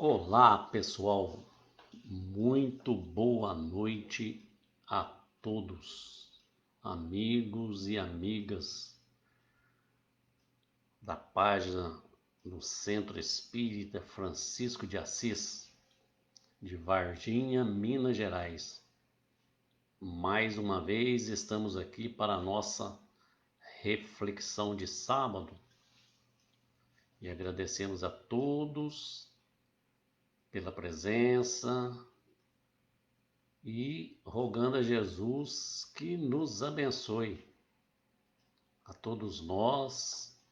Olá, pessoal. Muito boa noite a todos, amigos e amigas da página do Centro Espírita Francisco de Assis, de Varginha, Minas Gerais. Mais uma vez estamos aqui para a nossa reflexão de sábado e agradecemos a todos pela presença e rogando a Jesus que nos abençoe, a todos nós,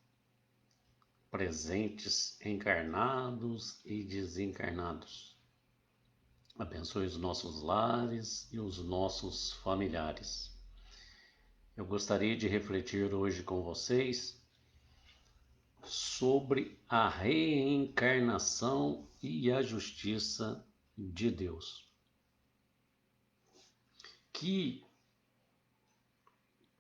presentes, encarnados e desencarnados. Abençoe os nossos lares e os nossos familiares. Eu gostaria de refletir hoje com vocês sobre a reencarnação e a justiça de Deus, que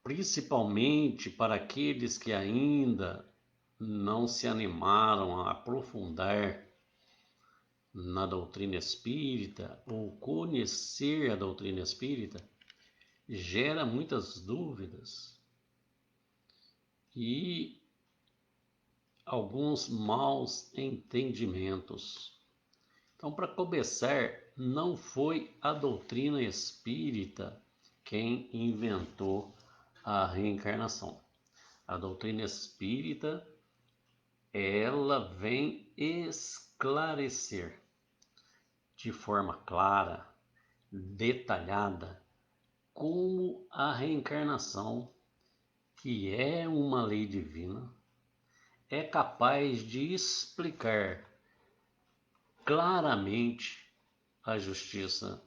principalmente para aqueles que ainda não se animaram a aprofundar na doutrina espírita ou conhecer a doutrina espírita, gera muitas dúvidas e alguns maus entendimentos. Então, para começar, não foi a doutrina espírita quem inventou a reencarnação. A doutrina espírita, ela vem esclarecer de forma clara, detalhada, como a reencarnação, que é uma lei divina, é capaz de explicar claramente a justiça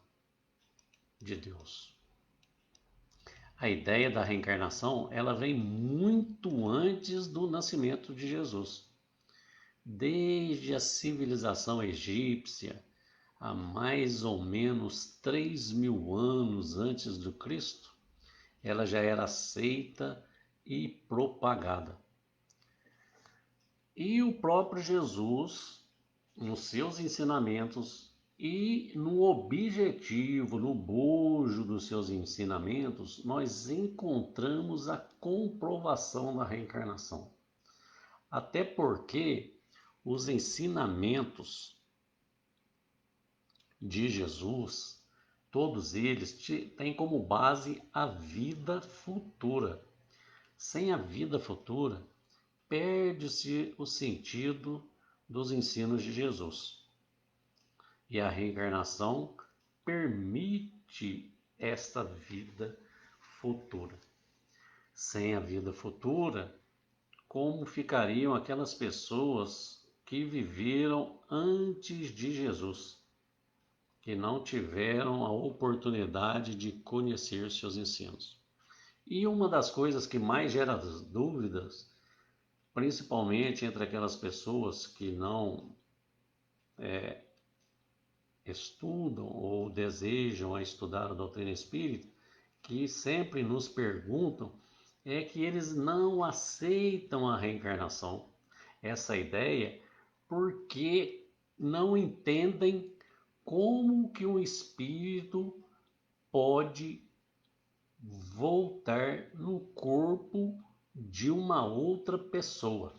de Deus. A ideia da reencarnação, ela vem muito antes do nascimento de Jesus. Desde a civilização egípcia, há mais ou menos 3.000 anos antes do Cristo, ela já era aceita e propagada. E o próprio Jesus, nos seus ensinamentos e no objetivo, no bojo dos seus ensinamentos, nós encontramos a comprovação da reencarnação. Até porque os ensinamentos de Jesus, todos eles têm como base a vida futura. Sem a vida futura, perde-se o sentido dos ensinos de Jesus. E a reencarnação permite esta vida futura. Sem a vida futura, como ficariam aquelas pessoas que viveram antes de Jesus, que não tiveram a oportunidade de conhecer seus ensinos? E uma das coisas que mais gera dúvidas, principalmente entre aquelas pessoas que não estudam ou desejam estudar a doutrina espírita, que sempre nos perguntam, é que eles não aceitam a reencarnação, essa ideia, porque não entendem como que um espírito pode voltar no corpo de uma outra pessoa.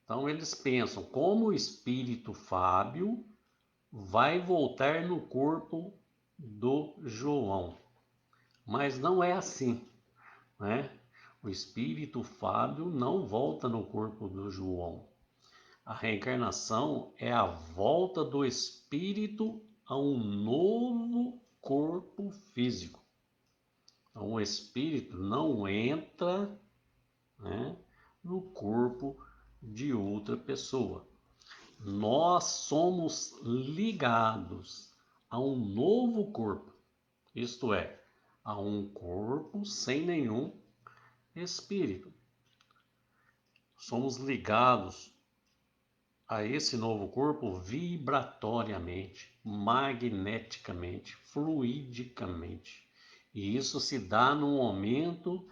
Então eles pensam, como o espírito Fábio vai voltar no corpo do João. Mas não é assim, né? O espírito Fábio não volta no corpo do João. A reencarnação é a volta do espírito a um novo corpo físico. Então o espírito não entra, né, no corpo de outra pessoa. Nós somos ligados a um novo corpo, isto é, a um corpo sem nenhum espírito. Somos ligados a esse novo corpo vibratoriamente, magneticamente, fluidicamente. E isso se dá no momento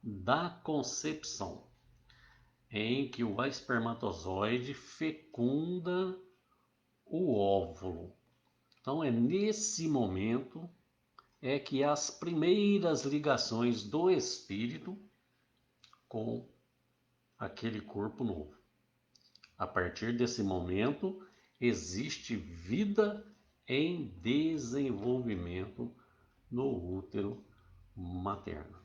da concepção, em que o espermatozoide fecunda o óvulo. Então é nesse momento é que as primeiras ligações do espírito com aquele corpo novo. A partir desse momento existe vida em desenvolvimento no útero materno.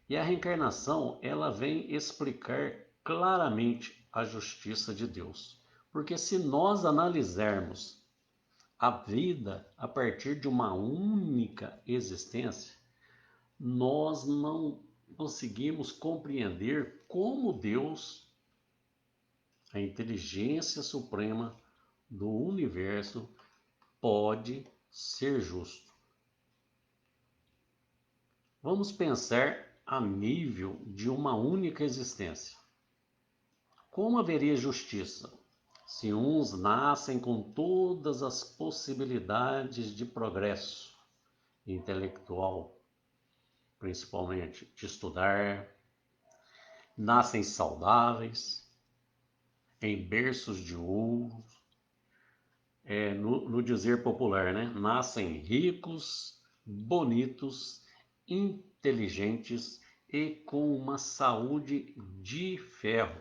E a reencarnação, ela vem explicar claramente a justiça de Deus. Porque se nós analisarmos a vida a partir de uma única existência, nós não conseguimos compreender como Deus, a inteligência suprema do universo, pode ser justo. Vamos pensar a nível de uma única existência. Como haveria justiça se uns nascem com todas as possibilidades de progresso intelectual, principalmente de estudar, nascem saudáveis, em berços de ouro, no dizer popular, né? Nascem ricos, bonitos, inteligentes e com uma saúde de ferro,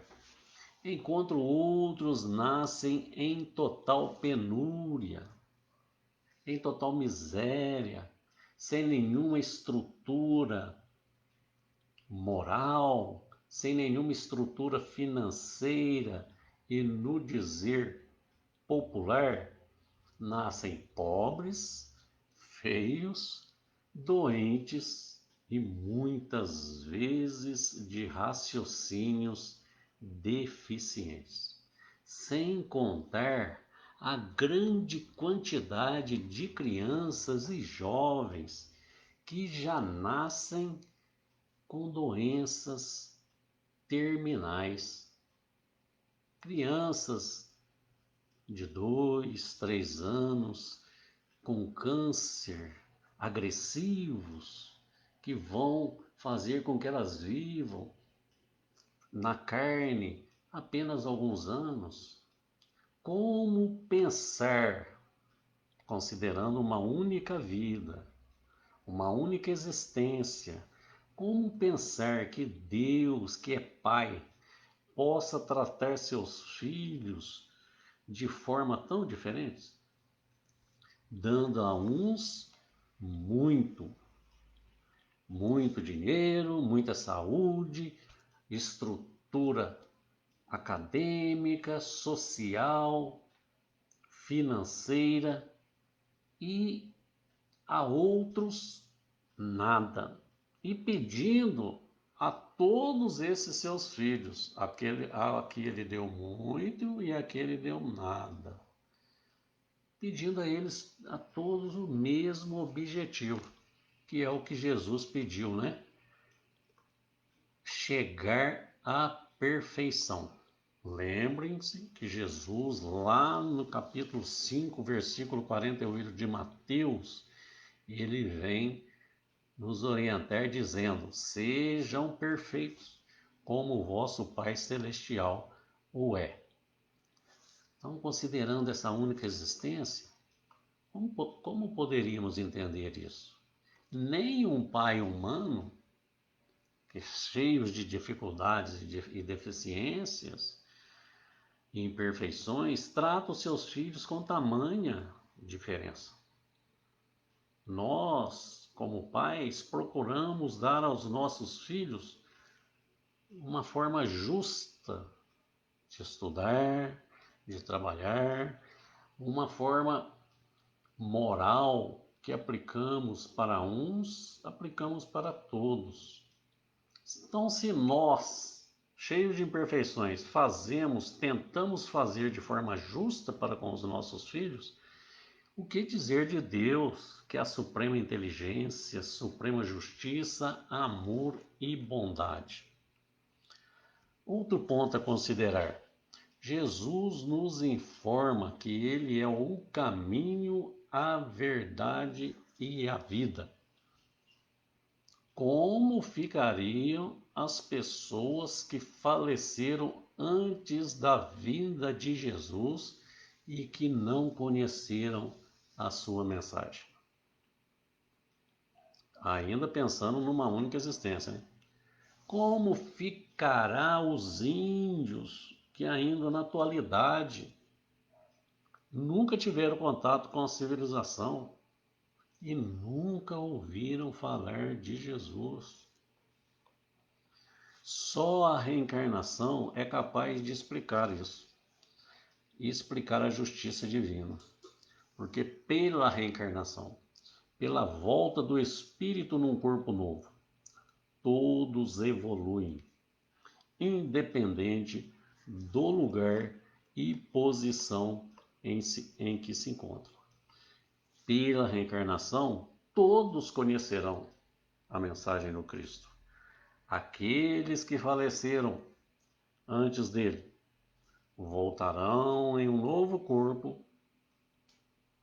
enquanto outros nascem em total penúria, em total miséria, sem nenhuma estrutura moral, sem nenhuma estrutura financeira e, no dizer popular, nascem pobres, feios, doentes e muitas vezes de raciocínios deficientes, sem contar a grande quantidade de crianças e jovens que já nascem com doenças terminais. Crianças de 2, 3 anos com câncer agressivos que vão fazer com que elas vivam na carne apenas alguns anos. Como pensar, considerando uma única vida, uma única existência, como pensar que Deus, que é Pai, possa tratar seus filhos de forma tão diferente? Dando a uns muito dinheiro, muita saúde, estrutura acadêmica, social, financeira, e a outros nada. E pedindo a todos esses seus filhos, aqui ele deu muito e aquele deu nada. Pedindo a eles, a todos, o mesmo objetivo, que é o que Jesus pediu, né? Chegar à perfeição. Lembrem-se que Jesus, lá no capítulo 5, versículo 48 de Mateus, ele vem nos orientar dizendo: sejam perfeitos, como o vosso Pai Celestial o é. Então, considerando essa única existência, como poderíamos entender isso? Nem um pai humano, que é cheio de dificuldades e deficiências e imperfeições, trata os seus filhos com tamanha diferença. Nós, como pais, procuramos dar aos nossos filhos uma forma justa de estudar, de trabalhar, uma forma moral que aplicamos para uns, aplicamos para todos. Então, se nós, cheios de imperfeições, tentamos fazer de forma justa para com os nossos filhos, o que dizer de Deus, que é a suprema inteligência, suprema justiça, amor e bondade? Outro ponto a considerar: Jesus nos informa que ele é o caminho, a verdade e a vida. Como ficariam as pessoas que faleceram antes da vinda de Jesus e que não conheceram a sua mensagem. Ainda pensando numa única existência, né? Como ficará os índios que ainda na atualidade nunca tiveram contato com a civilização e nunca ouviram falar de Jesus? Só a reencarnação é capaz de explicar isso e explicar a justiça divina. Porque pela reencarnação, pela volta do espírito num corpo novo, todos evoluem, independente do lugar e posição em que se encontram. Pela reencarnação, todos conhecerão a mensagem do Cristo. Aqueles que faleceram antes dele voltarão em um novo corpo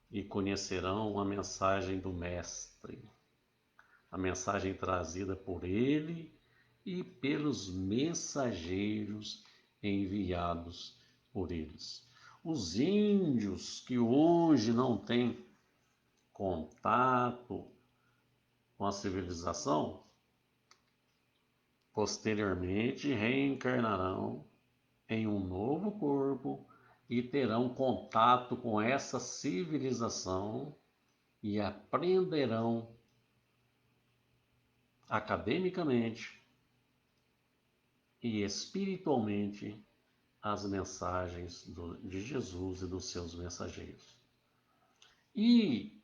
e conhecerão a mensagem do Mestre, a mensagem trazida por ele e pelos mensageiros enviados por eles. Os índios que hoje não têm contato com a civilização, posteriormente reencarnarão em um novo corpo e terão contato com essa civilização e aprenderão academicamente e espiritualmente as mensagens de Jesus e dos seus mensageiros. E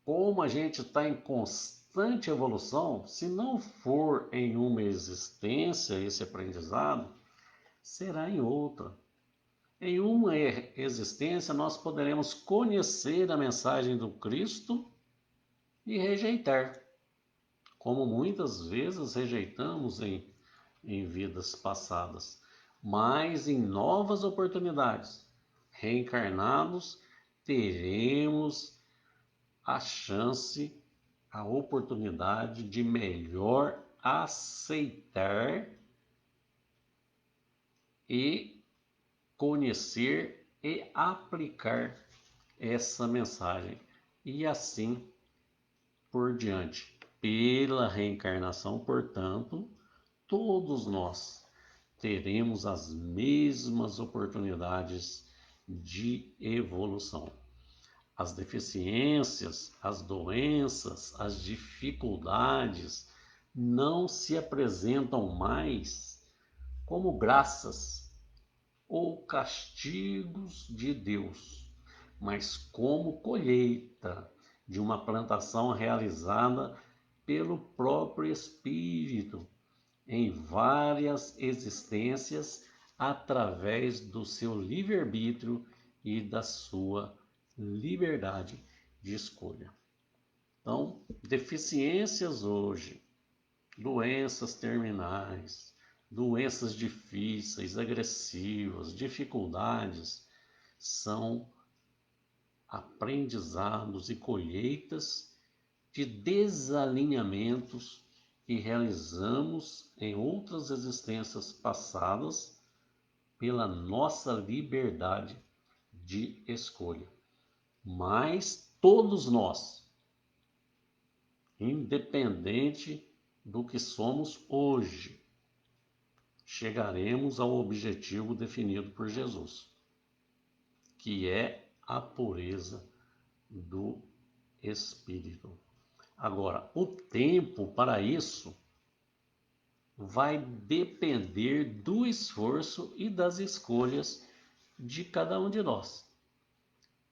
como a gente está em constante evolução, se não for em uma existência esse aprendizado, será em outra. Em uma existência nós poderemos conhecer a mensagem do Cristo e rejeitar, como muitas vezes rejeitamos em vidas passadas, mas em novas oportunidades, reencarnados, teremos a chance, a oportunidade de melhor aceitar e conhecer e aplicar essa mensagem, e assim por diante. Pela reencarnação, portanto, todos nós teremos as mesmas oportunidades de evolução. As deficiências, as doenças, as dificuldades não se apresentam mais como graças ou castigos de Deus, mas como colheita de uma plantação realizada pelo próprio Espírito em várias existências através do seu livre-arbítrio e da sua liberdade de escolha. Então, deficiências hoje, doenças terminais, doenças difíceis, agressivas, dificuldades, são aprendizados e colheitas de desalinhamentos que realizamos em outras existências passadas pela nossa liberdade de escolha. Mas todos nós, independente do que somos hoje, chegaremos ao objetivo definido por Jesus, que é a pureza do Espírito. Agora, o tempo para isso vai depender do esforço e das escolhas de cada um de nós,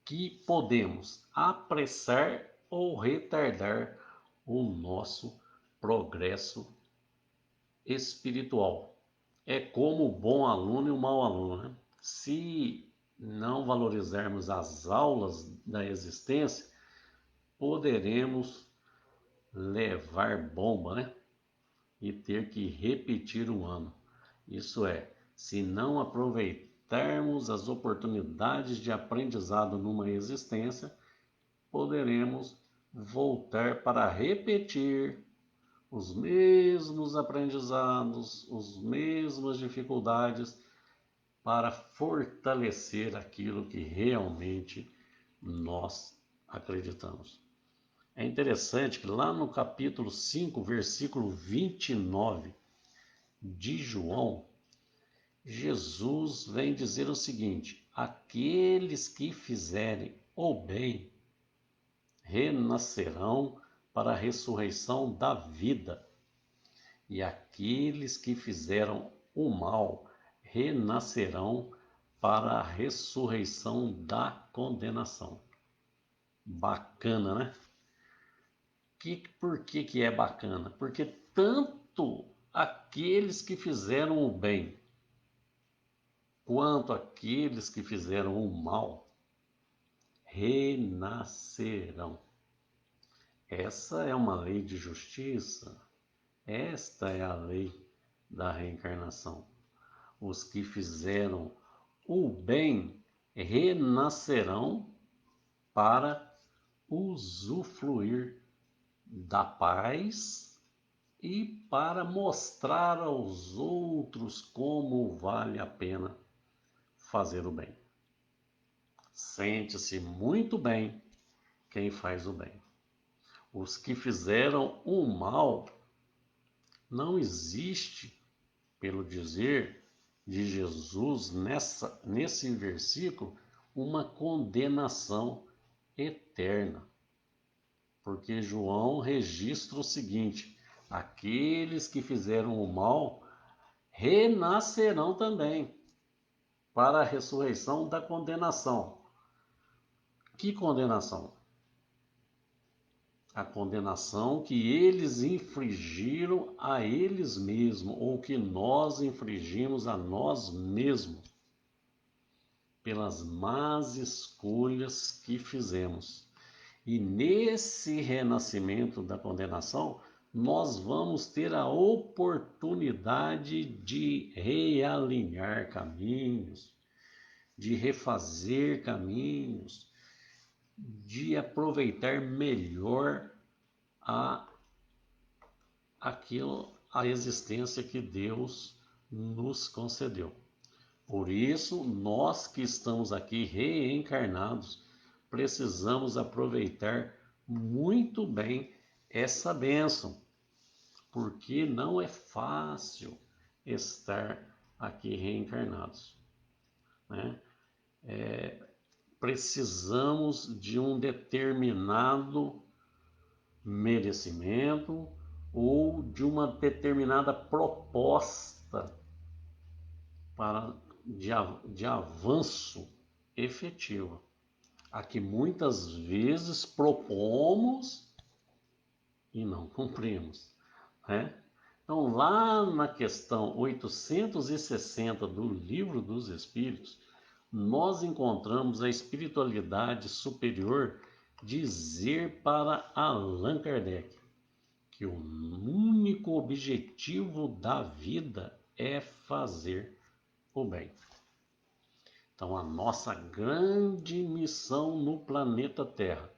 que podemos apressar ou retardar o nosso progresso espiritual. É como o bom aluno e o mau aluno, né? Se não valorizarmos as aulas da existência, poderemos levar bomba, né? E ter que repetir um ano. Isso é, se não aproveitarmos as oportunidades de aprendizado numa existência, poderemos voltar para repetir os mesmos aprendizados, as mesmas dificuldades para fortalecer aquilo que realmente nós acreditamos. É interessante que lá no capítulo 5, versículo 29 de João, Jesus vem dizer o seguinte: aqueles que fizerem o bem renascerão para a ressurreição da vida, e aqueles que fizeram o mal renascerão para a ressurreição da condenação. Bacana, né? Por que é bacana? Porque tanto aqueles que fizeram o bem quanto aqueles que fizeram o mal renascerão. Essa é uma lei de justiça. Esta é a lei da reencarnação. Os que fizeram o bem renascerão para usufruir da paz e para mostrar aos outros como vale a pena fazer o bem. Sente-se muito bem quem faz o bem. Os que fizeram o mal, não existe, pelo dizer de Jesus nesse versículo, uma condenação eterna. Porque João registra o seguinte: aqueles que fizeram o mal renascerão também para a ressurreição da condenação. Que condenação? A condenação que eles infligiram a eles mesmos, ou que nós infligimos a nós mesmos, pelas más escolhas que fizemos. E nesse renascimento da condenação, nós vamos ter a oportunidade de realinhar caminhos, de refazer caminhos, de aproveitar melhor a existência que Deus nos concedeu. Por isso, nós que estamos aqui reencarnados, precisamos aproveitar muito bem essa bênção, porque não é fácil estar aqui reencarnados, né? Precisamos de um determinado merecimento ou de uma determinada proposta de avanço efetivo, a que muitas vezes propomos e não cumprimos, né? Então, lá na questão 860 do Livro dos Espíritos, nós encontramos a espiritualidade superior dizer para Allan Kardec que o único objetivo da vida é fazer o bem. Então, a nossa grande missão no planeta Terra,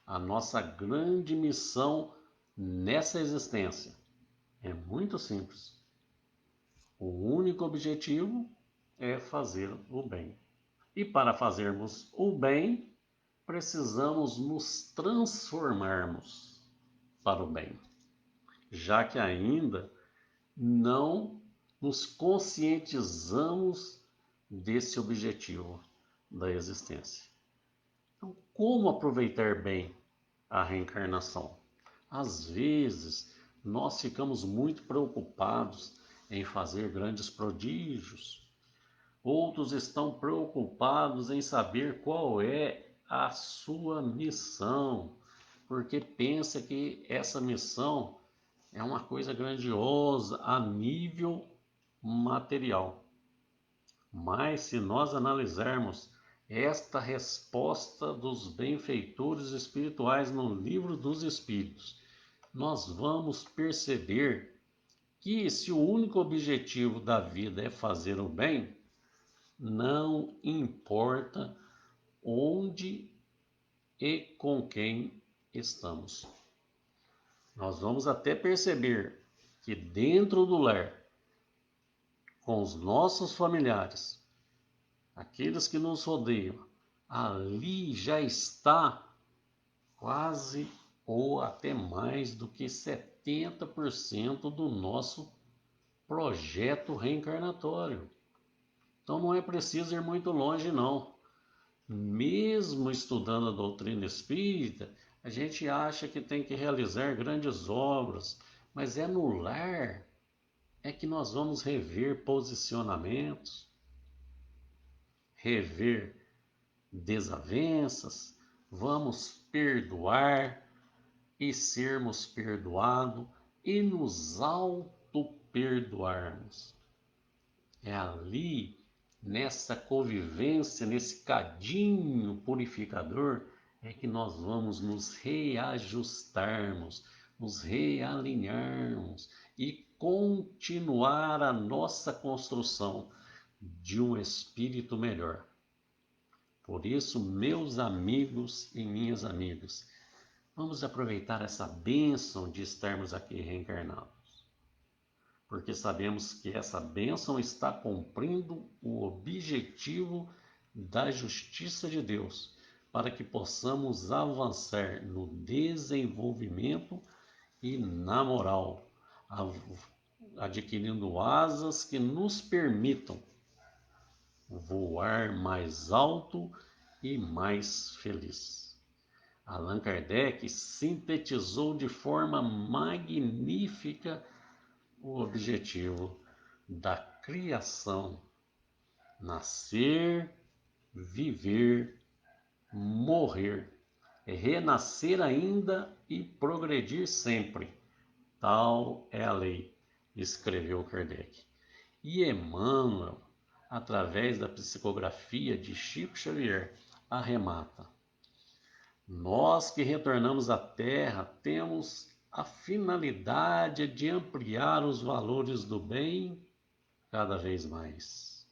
a nossa grande missão nessa existência é muito simples. O único objetivo é fazer o bem. E para fazermos o bem, precisamos nos transformarmos para o bem, já que ainda não nos conscientizamos desse objetivo da existência. Então, como aproveitar bem a reencarnação? Às vezes, nós ficamos muito preocupados em fazer grandes prodígios. Outros estão preocupados em saber qual é a sua missão, porque pensa que essa missão é uma coisa grandiosa a nível material. Mas se nós analisarmos esta resposta dos benfeitores espirituais no Livro dos Espíritos, nós vamos perceber que se o único objetivo da vida é fazer o bem, não importa onde e com quem estamos. Nós vamos até perceber que dentro do lar, com os nossos familiares, aqueles que nos rodeiam, ali já está quase ou até mais do que 70% do nosso projeto reencarnatório. Então não é preciso ir muito longe, não. Mesmo estudando a doutrina espírita, a gente acha que tem que realizar grandes obras, mas é no lar é que nós vamos rever posicionamentos, rever desavenças, vamos perdoar e sermos perdoados e nos auto-perdoarmos. É ali, nessa convivência, nesse cadinho purificador, é que nós vamos nos reajustarmos, nos realinharmos e continuar a nossa construção de um espírito melhor. Por isso, meus amigos e minhas amigas, vamos aproveitar essa bênção de estarmos aqui reencarnados, porque sabemos que essa bênção está cumprindo o objetivo da justiça de Deus, para que possamos avançar no desenvolvimento e na moral, adquirindo asas que nos permitam voar mais alto e mais feliz. Allan Kardec sintetizou de forma magnífica o objetivo da criação: nascer, viver, morrer, renascer ainda e progredir sempre. Tal é a lei, escreveu Kardec. E Emmanuel, através da psicografia de Chico Xavier, arremata: nós que retornamos à Terra temos a finalidade de ampliar os valores do bem cada vez mais.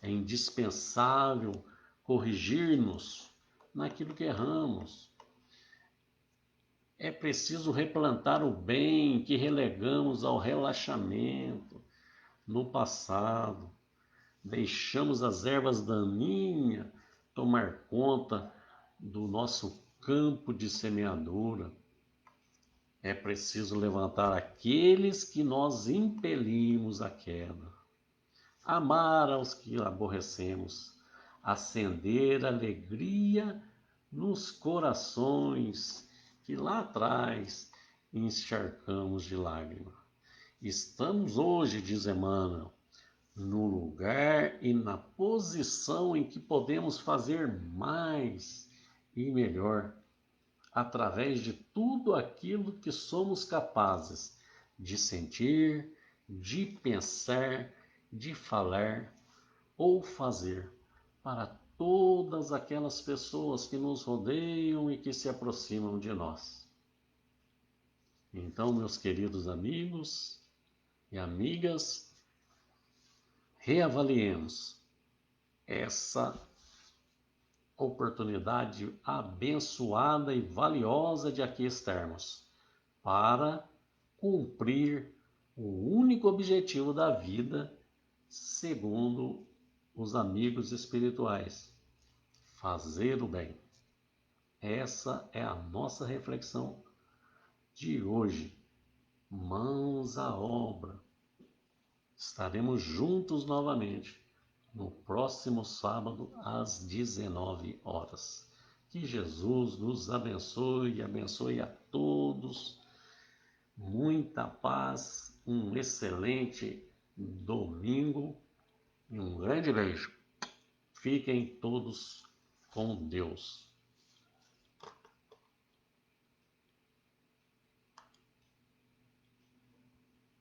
É indispensável corrigir-nos naquilo que erramos. É preciso replantar o bem que relegamos ao relaxamento no passado. Deixamos as ervas daninhas tomar conta do nosso campo de semeadura. É preciso levantar aqueles que nós impelimos à queda, amar aos que aborrecemos, acender alegria nos corações que lá atrás encharcamos de lágrimas. Estamos hoje, diz Emmanuel, no lugar e na posição em que podemos fazer mais e melhor, através de tudo aquilo que somos capazes de sentir, de pensar, de falar ou fazer para todas aquelas pessoas que nos rodeiam e que se aproximam de nós. Então, meus queridos amigos e amigas, reavaliemos essa oportunidade abençoada e valiosa de aqui estarmos para cumprir o único objetivo da vida, segundo os amigos espirituais: fazer o bem. Essa é a nossa reflexão de hoje. Mãos à obra. Estaremos juntos novamente no próximo sábado às 19 horas. Que Jesus nos abençoe e abençoe a todos. Muita paz, um excelente domingo e um grande beijo. Fiquem todos com Deus.